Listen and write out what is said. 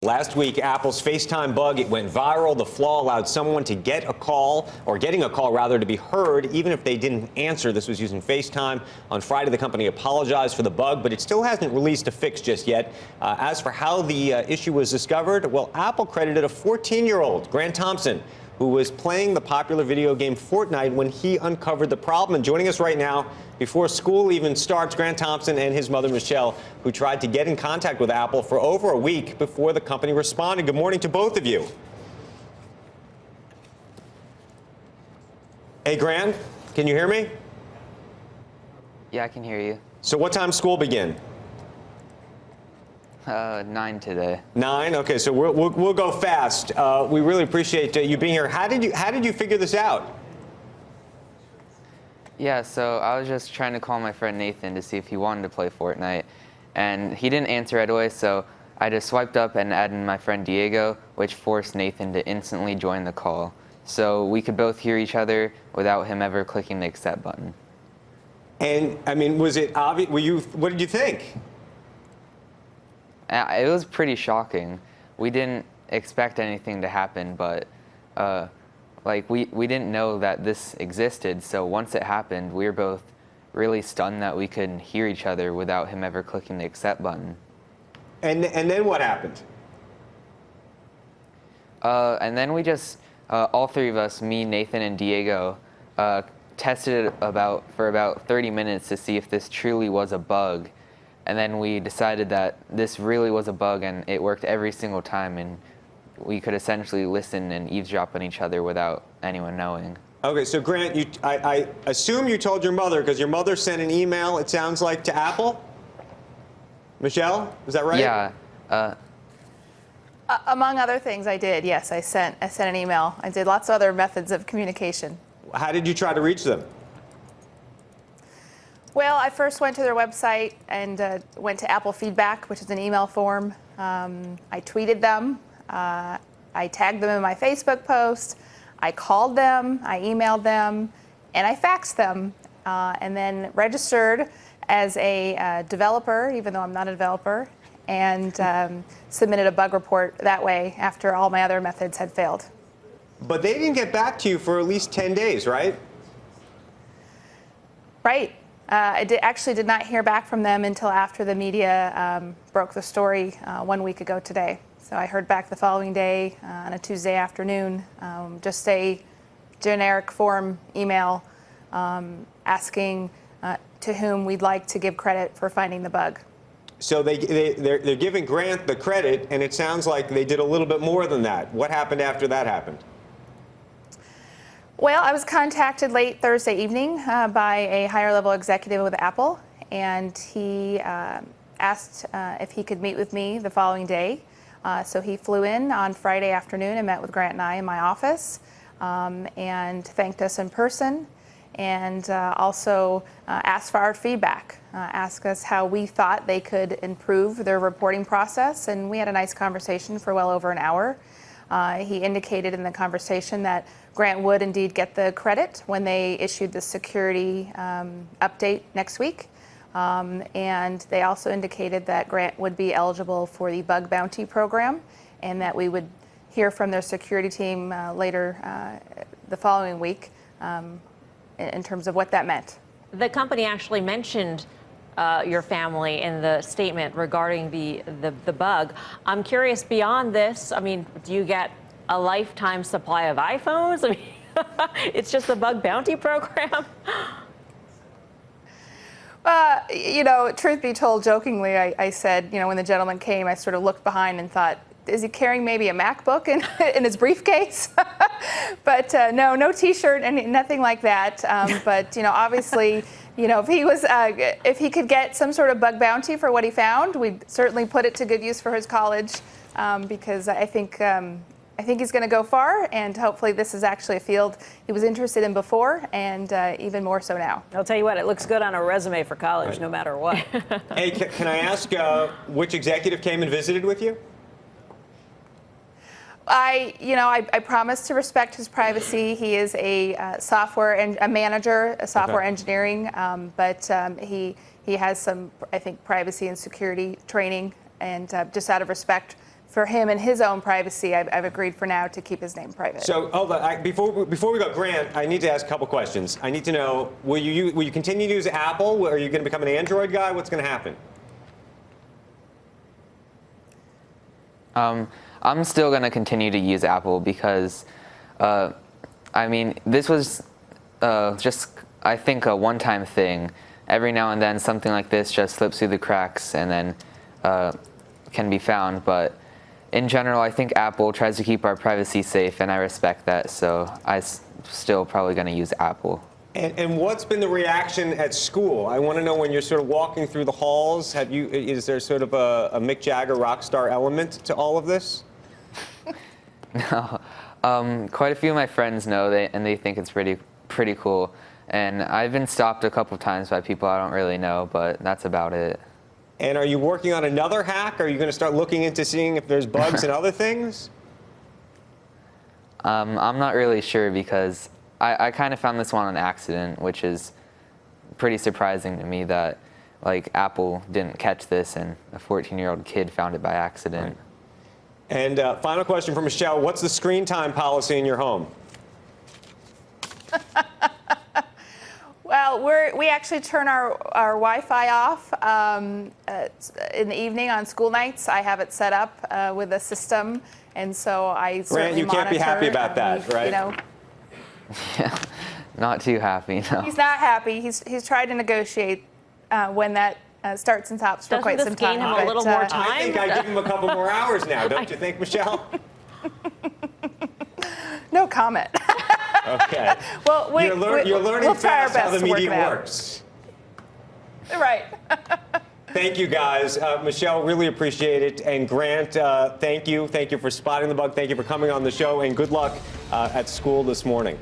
Last week, Apple's FaceTime bug, it went viral. The flaw allowed someone to get a call, or getting a call rather, to be heard even if they didn't answer. This was using FaceTime. On Friday, the company apologized for the bug, but it still hasn't released a fix just yet. As for how the issue was discovered, well, Apple credited a 14-year-old, Grant Thompson, who was playing the popular video game Fortnite when he uncovered the problem. And joining us right now, before school even starts, Grant Thompson and his mother, Michelle, who tried to get in contact with Apple for over a week before the company responded. Good morning to both of you. Hey, Grant, can you hear me? Yeah, I can hear you. So what time school begin? 9 today. 9? Okay, so we'll go fast. We really appreciate you being here. How did you figure this out? Yeah, so I was just trying to call my friend Nathan to see if he wanted to play Fortnite, and he didn't answer right away, so I just swiped up and added my friend Diego, which forced Nathan to instantly join the call. So we could both hear each other without him ever clicking the accept button. And, I mean, was it obvious? What did you think? It was pretty shocking. We didn't expect anything to happen, but we didn't know that this existed. So once it happened, we were both really stunned that we could hear each other without him ever clicking the accept button. And then what happened? And then we just, all three of us, me, Nathan, and Diego, tested it for about 30 minutes to see if this truly was a bug. And then we decided that this really was a bug, and it worked every single time, and we could essentially listen and eavesdrop on each other without anyone knowing. Okay, so Grant, I assume you told your mother, because your mother sent an email, it sounds like, to Apple? Michelle, is that right? Yeah. Among other things, I did, yes. I sent an email. I did lots of other methods of communication. How did you try to reach them? Well, I first went to their website and went to Apple Feedback, which is an email form. I tweeted them. I tagged them in my Facebook post. I called them. I emailed them. And I faxed them. And then registered as a developer, even though I'm not a developer, and submitted a bug report that way after all my other methods had failed. But they didn't get back to you for at least 10 days, right? Right. I actually did not hear back from them until after the media broke the story 1 week ago today. So I heard back the following day on a Tuesday afternoon, just a generic form email asking to whom we'd like to give credit for finding the bug. So they're giving Grant the credit, and it sounds like they did a little bit more than that. What happened after that happened? Well, I was contacted late Thursday evening by a higher-level executive with Apple, and he asked if he could meet with me the following day. So he flew in on Friday afternoon and met with Grant and I in my office and thanked us in person, and also asked for our feedback, asked us how we thought they could improve their reporting process, and we had a nice conversation for well over an hour. He indicated in the conversation that Grant would indeed get the credit when they issued the security update next week. And they also indicated that Grant would be eligible for the bug bounty program, and that we would hear from their security team later the following week in terms of what that meant. The company actually mentioned your family in the statement regarding the bug. I'm curious, beyond this, I mean, do you get a lifetime supply of iPhones? I mean, it's just the bug bounty program. You know, truth be told, jokingly, I said, you know, when the gentleman came, I sort of looked behind and thought, is he carrying maybe a MacBook in his briefcase? But no T-shirt and nothing like that. But you know, obviously, you know, if he could get some sort of bug bounty for what he found, we'd certainly put it to good use for his college, because I think he's going to go far, and hopefully this is actually a field he was interested in before, and even more so now. I'll tell you what, it looks good on a resume for college, right, no matter what. Hey, can I ask which executive came and visited with you? I promised to respect his privacy. He is a software and a manager, a software engineering, but he has some, I think, privacy and security training, and just out of respect for him and his own privacy, I've agreed for now to keep his name private. So, hold on. Before we go, Grant, I need to ask a couple questions. I need to know, will you continue to use Apple? Are you going to become an Android guy? What's going to happen? I'm still going to continue to use Apple because, I mean, this was just, I think, a one-time thing. Every now and then, something like this just slips through the cracks and then can be found. But in general, I think Apple tries to keep our privacy safe, and I respect that. So I'm still probably going to use Apple. And what's been the reaction at school? I want to know, when you're sort of walking through the halls, is there sort of a Mick Jagger rock star element to all of this? No. Quite a few of my friends know, and they think it's pretty cool. And I've been stopped a couple of times by people I don't really know, but that's about it. And are you working on another hack? Are you going to start looking into seeing if there's bugs and other things? I'm not really sure because I kind of found this one on accident, which is pretty surprising to me that like Apple didn't catch this and a 14-year-old kid found it by accident. Right. And final question for Michelle. What's the screen time policy in your home? Well, we actually turn our Wi-Fi off in the evening on school nights. I have it set up with a system, and so I certainly Grant, you can't be happy about that, right? You know, Yeah, not too happy, no. he's not happy. He's tried to negotiate when that starts and stops for Doesn't quite this some time. gain him a little more time? I think I give him a couple more hours now, don't you think, Michelle? No comment. Okay. Well, You're learning we'll try our fast how best the to work media it out. works. Right. Thank you, guys. Michelle, really appreciate it. And Grant, thank you. Thank you for spotting the bug. Thank you for coming on the show. And good luck at school this morning.